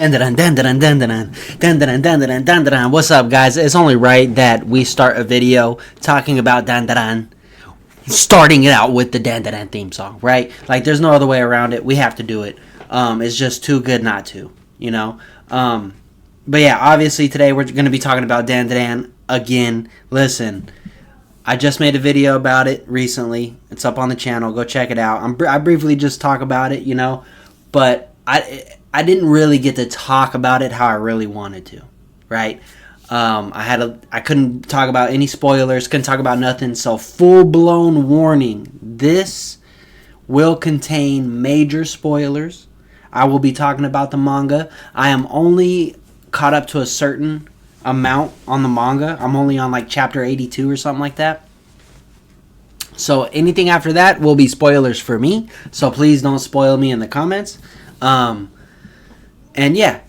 DanDaDan, DanDaDan, DanDaDan, DanDaDan, DanDaDan, DanDaDan. What's up, guys? It's only right that we start a video talking about DanDaDan, starting it out with the DanDaDan theme song, right? Like, there's no other way around it. We have to do it. It's just too good not to, you know? But yeah, obviously today we're going to be talking about DanDaDan again. Listen, I just made a video about it recently. It's up on the channel. Go check it out. I briefly just talk about it, you know? But I didn't really get to talk about it how I really wanted to, right? I couldn't talk about any spoilers, couldn't talk about nothing. So full-blown warning, this will contain major spoilers. I will be talking about the manga. I am only caught up to a certain amount on the manga. I'm only on like chapter 82 or something like that. So anything after that will be spoilers for me. So please don't spoil me in the comments. And yeah,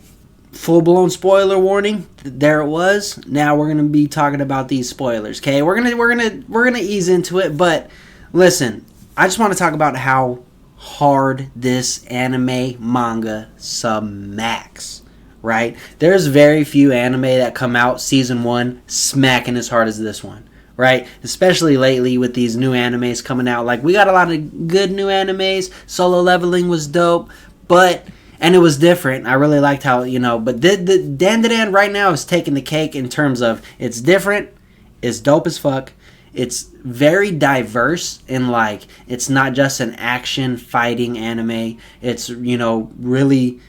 full-blown spoiler warning. There it was. Now we're gonna be talking about these spoilers. Okay, we're gonna ease into it. But listen, I just want to talk about how hard this anime manga smacks. Right? There's very few anime that come out season 1 smacking as hard as this one. Right? Especially lately with these new animes coming out. Like, we got a lot of good new animes. Solo Leveling was dope, and it was different. I really liked how, you know, but the DanDaDan right now is taking the cake in terms of it's different, it's dope as fuck, it's very diverse in, like, it's not just an action fighting anime. It's, you know, really,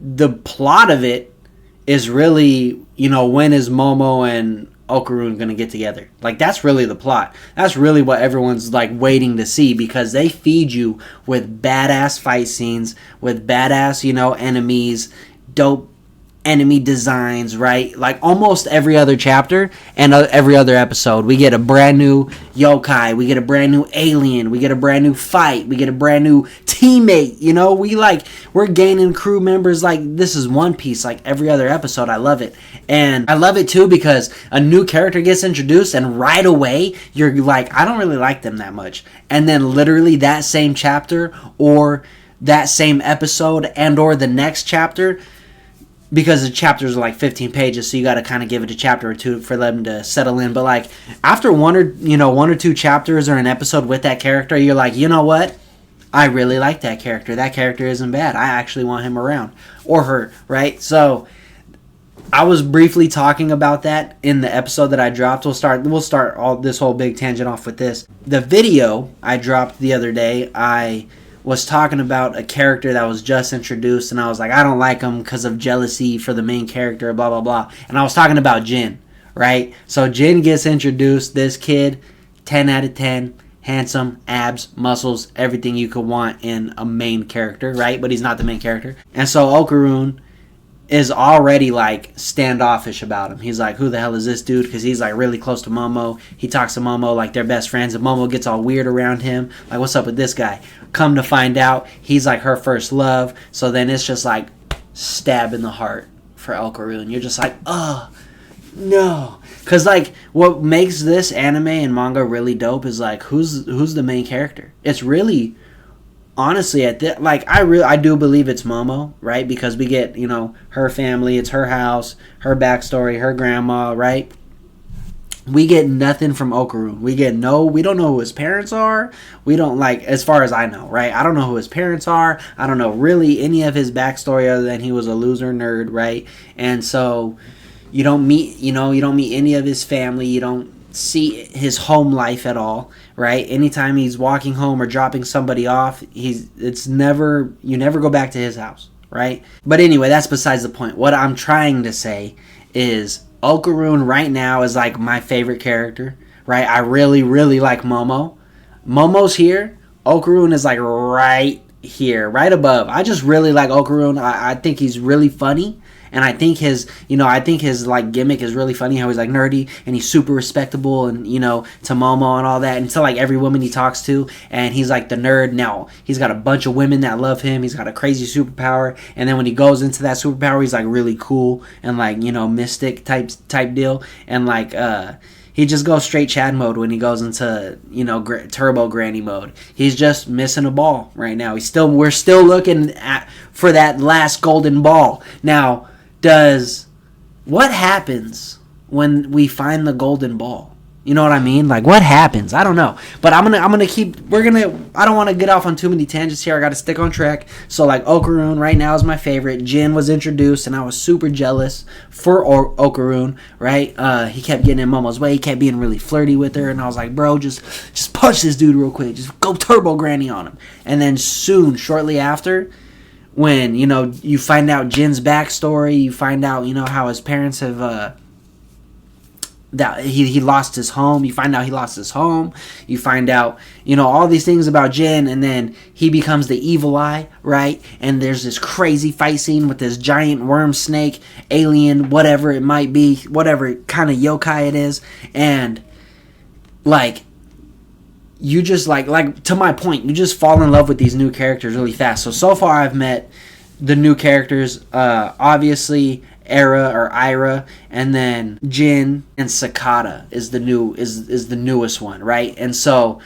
the plot of it is really, you know, when is Momo and Okarun gonna get together? Like, that's really the plot. That's really what everyone's like waiting to see, because they feed you with badass fight scenes, with badass, you know, enemies, dope enemy designs, right? Like, almost every other chapter and every other episode, we get a brand new yokai, we get a brand new alien, we get a brand new fight, we get a brand new teammate, you know? We're gaining crew members like this is One Piece, like every other episode. I love it. And I love it too because a new character gets introduced and right away you're like, I don't really like them that much. And then literally that same chapter or that same episode and or the next chapter, because the chapters are like 15 pages, so you got to kind of give it a chapter or two for them to settle in. But like after one or two chapters or an episode with that character, you're like, you know what? I really like that character. That character isn't bad. I actually want him around, or her, right? So I was briefly talking about that in the episode that I dropped. We'll start all this whole big tangent off with this. The video I dropped the other day, I was talking about a character that was just introduced, and I was like, I don't like him because of jealousy for the main character, blah, blah, blah. And I was talking about Jin, right? So Jin gets introduced, this kid, 10 out of 10, handsome, abs, muscles, everything you could want in a main character, right? But he's not the main character. And so Okarun is already like standoffish about him. He's like, who the hell is this dude? Because he's like really close to Momo. He talks to Momo like they're best friends, and Momo gets all weird around him. Like, what's up with this guy? Come to find out, he's like her first love. So then it's just like stab in the heart for Okarun. You're just like, oh no. Because like what makes this anime and manga really dope is like who's the main character. It's really, honestly, I do believe it's Momo, right? Because we get, you know, her family, it's her house, her backstory, her grandma, right? We get nothing from Okarun. We don't know who his parents are. We don't, like, as far as I know, right? I don't know who his parents are. I don't know really any of his backstory other than he was a loser nerd, right? And so you don't meet any of his family. You don't see his home life at all, right? Anytime he's walking home or dropping somebody off, you never go back to his house, right? But anyway, that's besides the point. What I'm trying to say is Okarun right now is like my favorite character, right? I really, really like Momo. Momo's here. Okarun is like right here, right above. I just really like Okarun. I think he's really funny. And I think his like gimmick is really funny, how he's like nerdy and he's super respectable and, you know, to Momo and all that, and to like every woman he talks to, and he's like the nerd. Now he's got a bunch of women that love him. He's got a crazy superpower, and then when he goes into that superpower, he's like really cool and like, you know, mystic type deal, and like He just goes straight Chad mode when he goes into, Turbo Granny mode. He's just missing a ball right now. We're still looking for that last golden ball. Now, what happens when we find the golden ball? You know what I mean? Like, what happens? I don't know. But I don't want to get off on too many tangents here. I got to stick on track. So, like, Okaroon right now is my favorite. Jin was introduced, and I was super jealous for Okaroon, right? He kept getting in Momo's way. He kept being really flirty with her, and I was like, bro, just punch this dude real quick. Just go Turbo Granny on him. And then shortly after, when, you find out Jin's backstory, you find out, how his parents have... that he lost his home. You find out he lost his home. You find out, all these things about Jin, and then he becomes the evil eye, right? And there's this crazy fight scene with this giant worm snake, alien, whatever it might be, whatever kind of yokai it is. And, like, you just, like to my point, you just fall in love with these new characters really fast. So far I've met the new characters, obviously... Ira, and then Jin and Sakata is the newest one, right? And so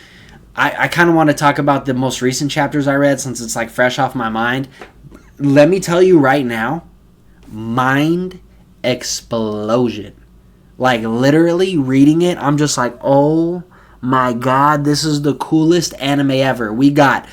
I kind of want to talk about the most recent chapters I read since it's like fresh off my mind. Let me tell you right now, mind explosion. Like, literally reading it, I'm just like, oh my god, this is the coolest anime ever. We got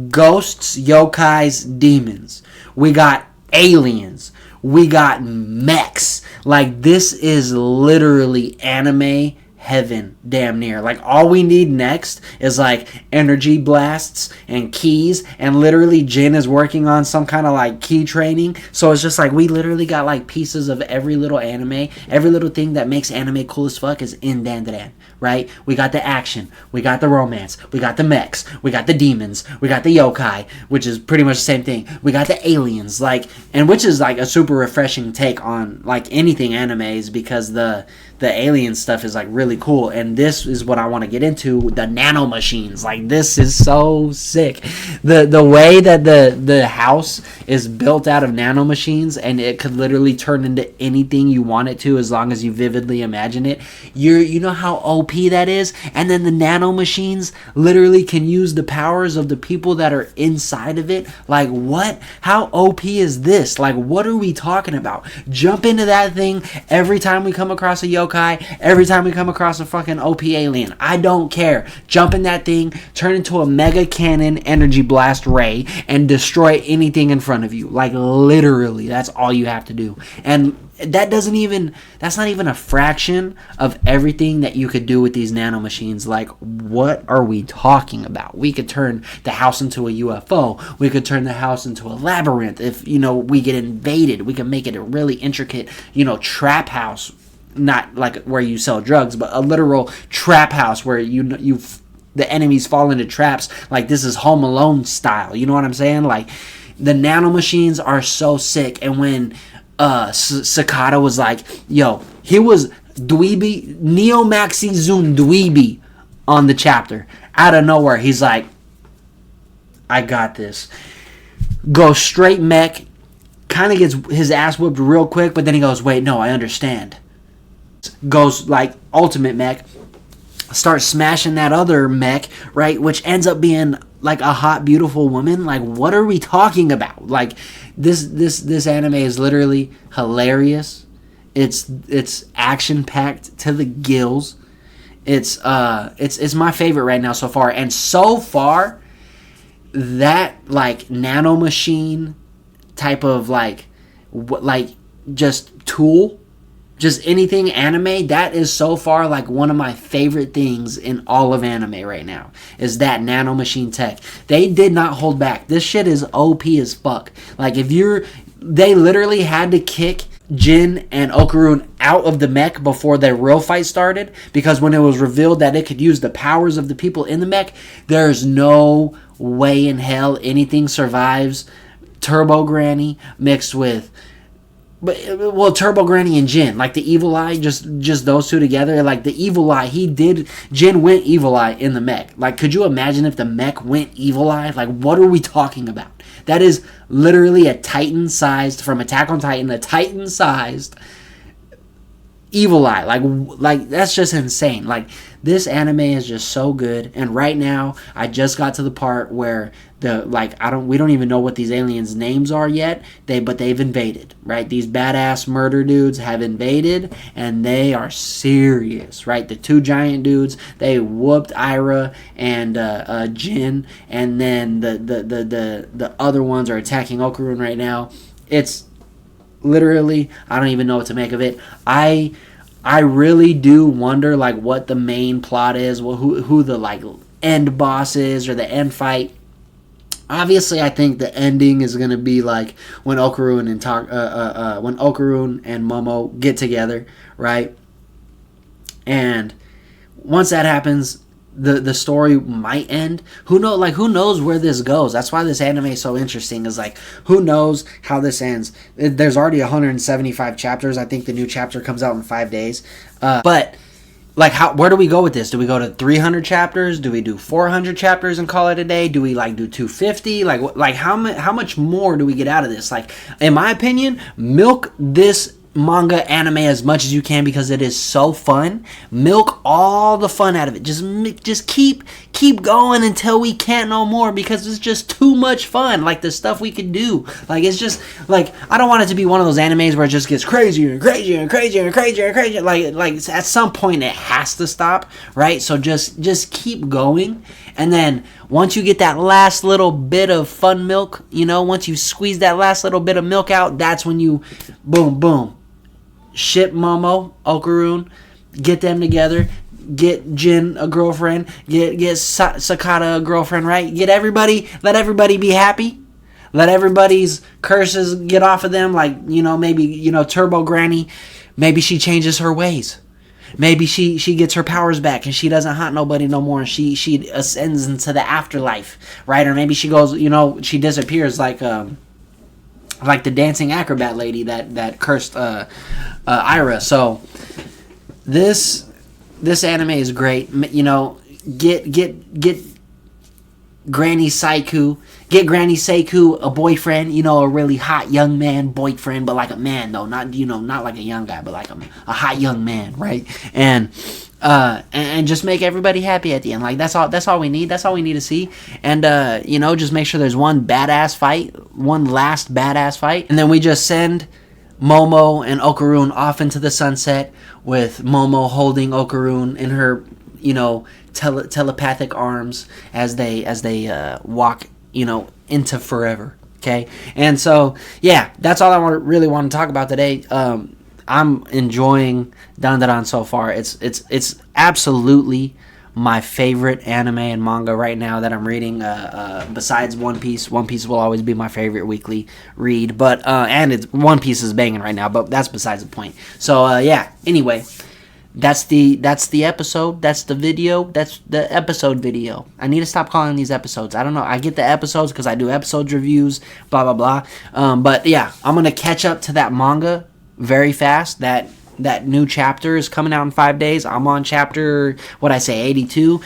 ghosts, yokais, demons. We got aliens. We got mechs. Like, this is literally anime heaven, damn near. Like, all we need next is, like, energy blasts and keys. And literally, Jin is working on some kind of, like, key training. So it's just like, we literally got, like, pieces of every little anime. Every little thing that makes anime cool as fuck is in DanDaDan, right? We got the action. We got the romance. We got the mechs. We got the demons. We got the yokai, which is pretty much the same thing. We got the aliens, like, and which is, like, a super refreshing take on, like, anything animes, because the alien stuff is, like, really cool. And this is what I want to get into, the nanomachines. Like, this is so sick. The way that the house is built out of nanomachines, and it could literally turn into anything you want it to as long as you vividly imagine it. You know how OP that is? And then the nanomachines literally can use the powers of the people that are inside of it. Like, what? How OP is this? Like, what are we talking about? Jump into that thing every time we come across a yokai, every time we come across a fucking OP alien. I don't care. Jump in that thing, turn into a mega cannon energy blast ray, and destroy anything in front of you. Like, literally, that's all you have to do. And that's not even a fraction of everything that you could do with these nanomachines. Like, what are we talking about? We could turn the house into a UFO. We could turn the house into a labyrinth. If, we get invaded, we can make it a really intricate, trap house. Not like where you sell drugs, but a literal trap house where the enemies fall into traps. Like, this is Home Alone style. You know what I'm saying? Like, the nanomachines are so sick. And when Sakata was like, yo, he was dweeby, Neo Maxi Zoom dweeby on the chapter. Out of nowhere, he's like, I got this. Go straight mech. Kind of gets his ass whooped real quick, but then he goes, wait, no, I understand. Goes like ultimate mech, starts smashing that other mech, right, which ends up being like a hot, beautiful woman. Like, what are we talking about? Like, this anime is literally hilarious. It's action packed to the gills. It's my favorite right now so far. And so far, that like nanomachine type of just tool. Just anything anime, that is so far like one of my favorite things in all of anime right now, is that nanomachine tech. They did not hold back. This shit is OP as fuck. Like, they literally had to kick Jin and Okaroon out of the mech before their real fight started, because when it was revealed that it could use the powers of the people in the mech, there's no way in hell anything survives Turbo Granny mixed with Turbo Granny and Jin, like the Evil Eye, just those two together. Like, the Evil Eye, Jin went Evil Eye in the mech. Like, could you imagine if the mech went Evil Eye? Like, what are we talking about? That is literally a Titan-sized, from Attack on Titan, a Titan-sized Evil Eye, like that's just insane. Like, this anime is just so good. And right now, I just got to the part where we don't even know what these aliens' names are yet. But they've invaded, right? These badass murder dudes have invaded, and they are serious, right? The two giant dudes, they whooped Ira and Jin, and then the other ones are attacking Okarun right now. It's literally, I don't even know what to make of it. I really do wonder, like, what the main plot is, who the, like, end boss is, or the end fight. Obviously, I think the ending is gonna be like when Okarun and Momo get together, right? And once that happens, the story might end. Who knows where this goes? That's why this anime is so interesting. Is like, who knows how this ends? There's already 175 chapters. I think the new chapter comes out in 5 days. But like, where do we go with this? Do we go to 300 chapters? Do we do 400 chapters and call it a day? Do we do 250? Like how much more do we get out of this? Like, in my opinion, milk this manga anime as much as you can, because it is so fun. Milk all the fun out of it. Just keep going until we can't no more, because it's just too much fun. Like, the stuff we could do, like, it's just like, I don't want it to be one of those animes where it just gets crazier and crazier and crazier and crazier and crazier. Like at some point it has to stop, right? So just keep going. And then once you get that last little bit of fun milk, once you squeeze that last little bit of milk out, that's when you boom ship Momo, Okarun, get them together, get Jin a girlfriend, get Sakata a girlfriend, right? Let everybody be happy. Let everybody's curses get off of them. Like, maybe, Turbo Granny, maybe she changes her ways. Maybe she gets her powers back and she doesn't haunt nobody no more, and she ascends into the afterlife, right? Or maybe she goes, she disappears like the dancing acrobat lady that cursed Ira. So this anime is great. Get Granny Seiku. Get Granny Seiku a boyfriend, a really hot young man boyfriend, but like a man though, not like a young guy, but like a hot young man, right? And just make everybody happy at the end. Like, that's all we need. That's all we need to see. And just make sure there's one last badass fight, and then we just send Momo and Okarun off into the sunset, with Momo holding Okarun in her, telepathic arms as they walk, into forever. Okay, and so yeah, that's all I really want to talk about today. I'm enjoying DanDaDan so far. It's absolutely my favorite anime and manga right now that I'm reading. Besides One Piece. One Piece will always be my favorite weekly read, but One Piece is banging right now, but that's besides the point. So yeah. Anyway, that's the episode. That's the video. That's the episode video. I need to stop calling these episodes. I don't know. I get the episodes because I do episodes reviews. Blah blah blah. But yeah, I'm gonna catch up to that manga very fast. That new chapter is coming out in 5 days. I'm on chapter 82.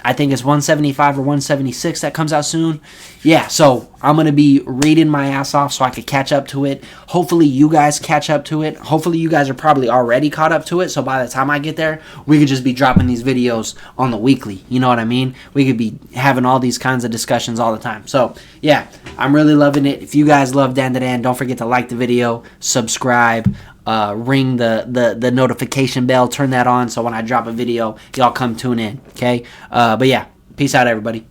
I think it's 175 or 176 that comes out soon. Yeah, so I'm going to be reading my ass off so I could catch up to it. Hopefully you guys catch up to it. Hopefully you guys are probably already caught up to it, so by the time I get there, we could just be dropping these videos on the weekly. You know what I mean? We could be having all these kinds of discussions all the time. So, yeah, I'm really loving it. If you guys love DanDaDan, don't forget to like the video, subscribe, ring the notification bell, turn that on so when I drop a video, y'all come tune in, okay? But yeah, peace out, everybody.